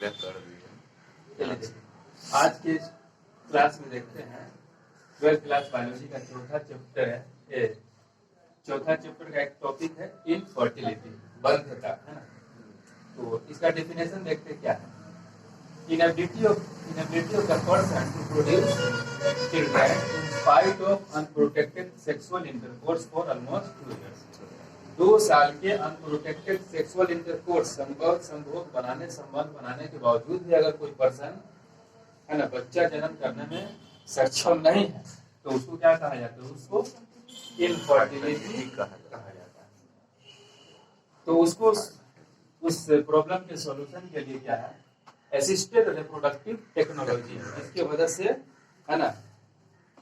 आज के क्लास में देखते हैं 12th क्लास बायोलॉजी का चौथा चैप्टर है। चौथा चैप्टर का एक टॉपिक है इनफर्टिलिटी, बंधता, है ना। तो इसका डेफिनेशन देखते क्या है। Inability of the person to produce children in spite of unprotected sexual intercourse for almost 2 years। 2 साल के अनप्रोटेक्टेड सेक्सुअल इंटरकोर्स, संभोग बनाने, संबंध बनाने के बावजूद भी अगर कोई पर्सन, है ना, बच्चा जन्म करने में सक्षम नहीं है तो उसको क्या कहा जाता है? उसको इनफर्टिलिटी कहा जाता है। तो उसको उस प्रॉब्लम के सॉल्यूशन के लिए क्या है? असिस्टेड रिप्रोडक्टिव टेक्नोलॉजी है, जिसकी वजह से, है ना,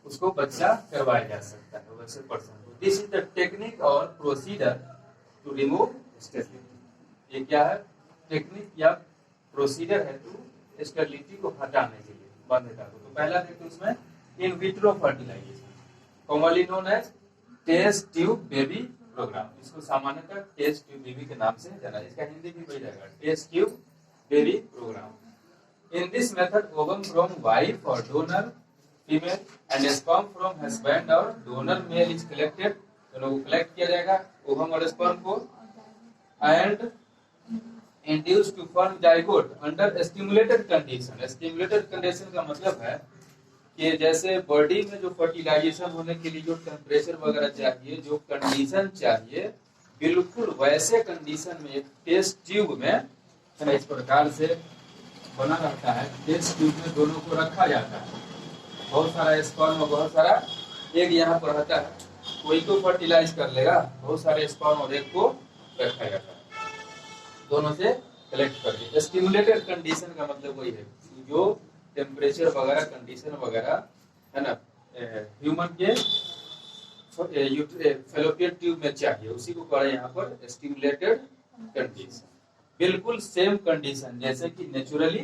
उसको बच्चा करवाया जा सकता है वैसे पर्सन को। दिस इज द टेक्निक और प्रोसीजर टू रिमूव स्टेरिलिटी। ये क्या है? टेक्निक या प्रोसीजर है टू स्टेरिलिटी को हटाने के लिए, बंधता को। तो पहला देखते उसमें in vitro fertilization, commonly known as test tube baby program. इसको सामान्यतः टेस्ट ट्यूब बेबी के नाम से जाना, इसका हिंदी भी वही रहेगा, test tube baby program. In this method ovum from wife और donor female and sperm from husband और डोनर मेल इज कलेक्टेड। दोनों को कलेक्ट किया जाएगा, ओवम और स्पर्म को, and induce to form zygote under stimulated condition. Stimulated condition का मतलब है कि जैसे बॉडी में जो फर्टिलाइजेशन होने के लिए जो टेम्परेचर वगैरह चाहिए, जो कंडीशन चाहिए, बिल्कुल वैसे कंडीशन में एक टेस्ट ट्यूब में, इस प्रकार से बना रहता है। टेस्ट ट्यूब में दोनों को रखा जाता है, बहुत सारा स्पर्म और बहुत सारा एग यहाँ पर रहता है। कोई को फर्टिलाइज कर लेगा, बहुत सारे स्पर्म और एग को रखा जाता है, दोनों से कलेक्ट करके। स्टिमुलेटेड कंडीशन का मतलब वही है जो टेम्परेचर वगैरह कंडीशन वगैरह, है ना, ह्यूमन के फैलोपियन ट्यूब में चाहिए, उसी को कहा यहाँ पर स्टिमुलेटेड कंडीशन। बिल्कुल सेम कंडीशन जैसे कि नेचुरली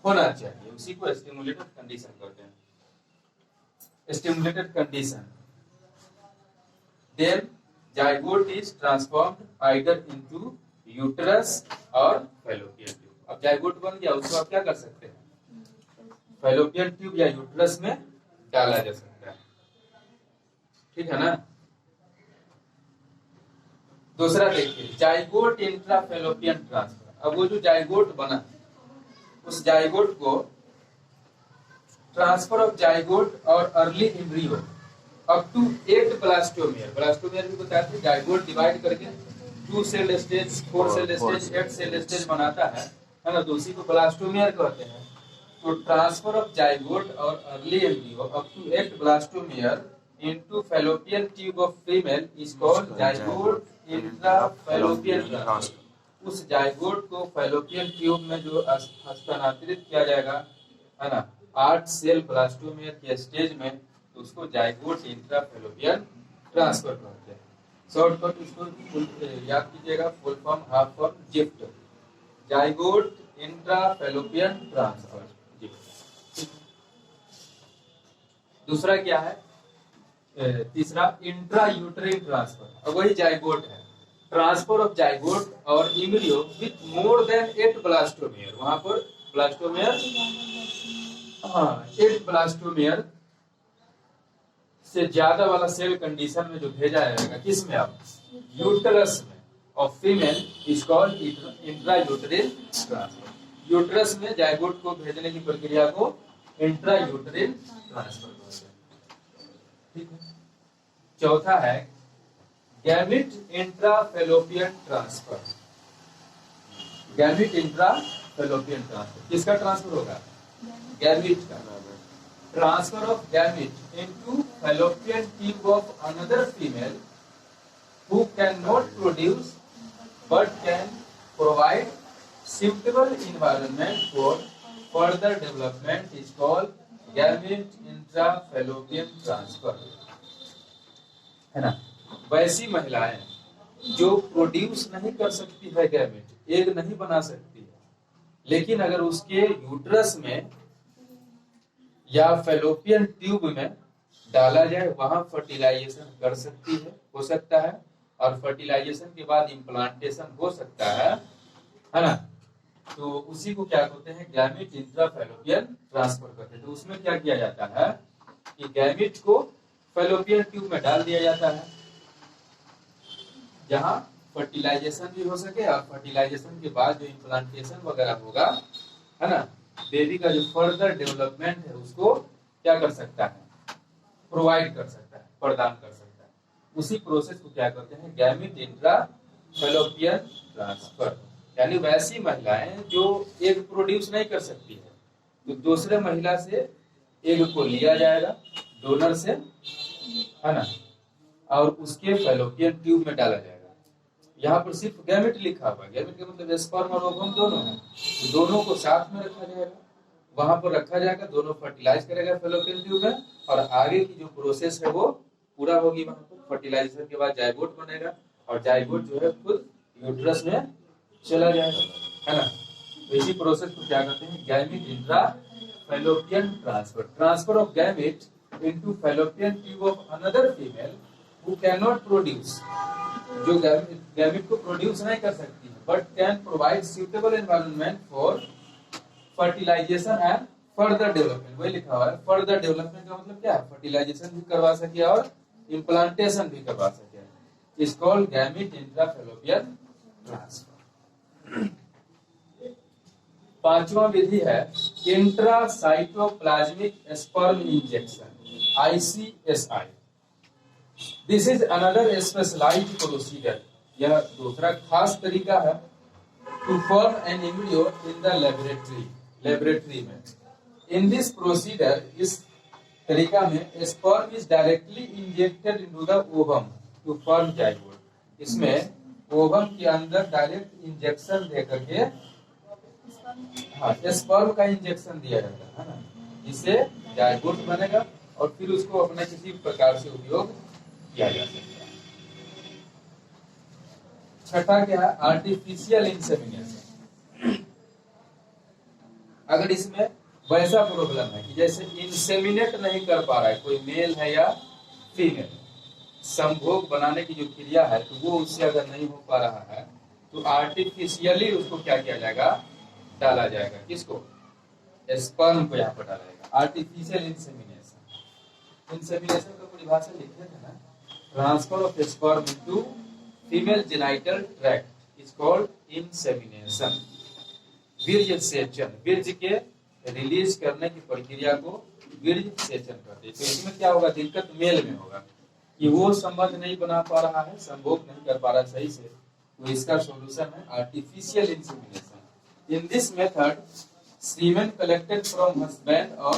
होना चाहिए, उसी को स्टिमुलेटेड कंडीशन कहते हैं। Stimulated condition, then zygote is transformed either into uterus और फैलोपियन ट्यूब। अब जाइगोट बन गया, उसको आप क्या कर सकते हैं? फैलोपियन ट्यूब या यूट्रस में डाला जा सकता है, ठीक है ना। दूसरा देखिए, जाइगोट इंट्रा फैलोपियन ट्रांसफर। अब वो जो जाइगोट बना, उस जाइगोट को ट्रांसफर ऑफ जाइगोट और early embryo up to 8 blastomere. Blastomere भी बताते हैं, जाइगोट डिवाइड करके 2 cell stage, 4 cell stage, 8 cell stage बनाता है ना, तो उसी को ब्लास्टोमियर कहते हैं। तो ट्रांसफर ऑफ जाइगोट और early embryo up to 8 blastomere into fallopian tube of female is called zygote intrafallopian transfer। उस जाइगोट को फैलोपियन ट्यूब में जो हस्तांतरित किया जाएगा, है ना, 8 सेल ब्लास्टोमियर के स्टेज में, तो उसको जाइगोट इंट्राफैलोपियन ट्रांसफर कहते हैं। शॉर्टकट इसको याद कीजिएगा, full form, half form, ZIFT, zygote intrafallopian transfer. दूसरा क्या है? तीसरा इंट्रा यूट्राइन ट्रांसफर। अब वही जाइगोट है, ट्रांसफर ऑफ जाइगोट और embryo with more than 8 blastomere. वहां पर ब्लास्टोमियर, हाँ, 8 ब्लास्टोमियर से ज्यादा वाला सेल कंडीशन में जो भेजा जाएगा, किसमें? अब यूट्रस में of female is called intra uterine transfer. Uterus में जाइगोट को भेजने की प्रक्रिया को इंट्रा यूट्राइन ट्रांसफर कहते हैं, ठीक है। चौथा है gamete intrafallopian transfer. Gamete intrafallopian transfer किसका ट्रांसफर होगा? गैमिट का। Transfer of gamete into fallopian tube of another female who can not produce but can provide suitable environment for further development is called gamete intrafallopian transfer, है ना। वैसी महिलाएं जो produce नहीं कर सकती है गैमिट, एग नहीं बना सकती है, लेकिन अगर उसके यूट्रस में या फैलोपियन ट्यूब में डाला जाए, वहां फर्टिलाइजेशन कर सकती है, हो सकता है, और फर्टिलाइजेशन के बाद इम्प्लांटेशन हो सकता है ना। तो उसी को क्या कहते हैं, गैमेट इंट्राफैलोपियन ट्रांसफर कहते हैं। तो उसमें क्या किया जाता है कि गैमेट को फैलोपियन ट्यूब में डाल दिया जाता है, जहां फर्टिलाइजेशन भी हो सके, और फर्टिलाइजेशन के बाद जो इम्प्लांटेशन वगैरह होगा, है ना, बेबी का जो फर्दर डेवलपमेंट है उसको क्या कर सकता है, प्रोवाइड कर सकता है, प्रदान कर सकता है। उसी प्रोसेस को क्या कहते हैं, गैमेट इंट्राफैलोपियन ट्रांसफर। यानी वैसी महिलाएं जो एग प्रोड्यूस नहीं कर सकती है, तो दूसरे महिला से एग को लिया जाएगा डोनर से, है ना, और उसके फैलोपियन ट्यूब में डाला जाएगा। यहाँ पर सिर्फ गैमेट लिखा हुआ है, गैमेट का मतलब स्पर्म और ओवम दोनों है, तो दोनों को साथ में रखा जाएगा, वहां पर रखा जाएगा, दोनों फर्टिलाइज करेगा फैलोपियन ट्यूब में, और आगे की जो प्रोसेस है वो पूरा होगी। वहां पर फर्टिलाइजेशन के बाद जाइगोट बनेगा, और जाइगोट जो है खुद यूट्रस में चला जाएगा, है ना। तो इसी प्रोसेस को क्या कहते हैं, gamete intrafallopian transfer. Transfer of gamete into fallopian tube of another female who can not produce, जो गैमेट को प्रोड्यूस नहीं कर सकती है, but can provide suitable environment for fertilization and further development. वही लिखा हुआ है, फर्दर डेवलपमेंट का मतलब क्या है, फर्टिलाइजेशन भी करवा सके और इम्प्लांटेशन भी करवा सके। Is called gamete intrafallopian transfer. पांचवा विधि है intracytoplasmic sperm injection, ICSI। This is another specialized procedure. यह दूसरा खास तरीका है to form an embryo in the laboratory में। इन दिस प्रोसीजर, इस तरीका में sperm is directly injected into the ovum to form zygote. इसमें ओवम के अंदर डायरेक्ट इंजेक्शन दे करके, हाँ, स्पर्म का इंजेक्शन दिया जाता है ना, जिससे जाइगोट बनेगा और फिर उसको अपने किसी प्रकार से उपयोग किया जा सकता है। छठा क्या है, आर्टिफिशियल इंसेमिनेशन। अगर इसमें वैसा प्रॉब्लम है कि जैसे इंसेमिनेट नहीं कर पा रहा है कोई, मेल है या फीमेल, संभोग बनाने की जो क्रिया है तो वो उससे अगर नहीं हो पा रहा है, तो आर्टिफिशियली उसको क्या किया जाएगा, डाला जाएगा। किसको, स्पर्म को यहाँ पर डाला जाएगा। Artificial insemination. इंसेमिनेशन का परिभाषा लिखे थे ना, transfer of sperm into female genital tract is called insemination. वीर्य सेचन, वीर्य के रिलीज करने की प्रक्रिया को वीर्य सेचन कहते हैं। तो इसमें क्या होगा, दिक्कत मेल में होगा कि वो संबंध नहीं बना पा रहा है, संभोग नहीं कर पा रहा सही से, तो इसका सॉल्यूशन है artificial insemination. In this method semen collected from husband और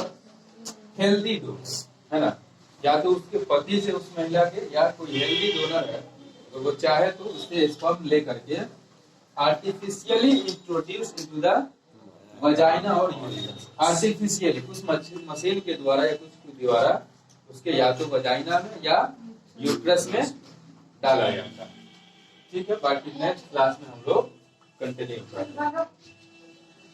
हेल्दी डोनर्स, है ना, या तो उसके पति से उस महिला के, या कोई हेल्दी डोनर है तो वो चाहे तो उससे स्पर्म ले करके artificially introduce into the vagina और यूरिनस। आर्टिफिशियली कुछ मशीन के द्वारा या कुछ के द्वारा उसके या तो वजाइना में या यूट्रस में डाला जाता है। ठीक है, बाकी नेक्स्ट क्लास में हम लोग कंटिन्यू करेंगे।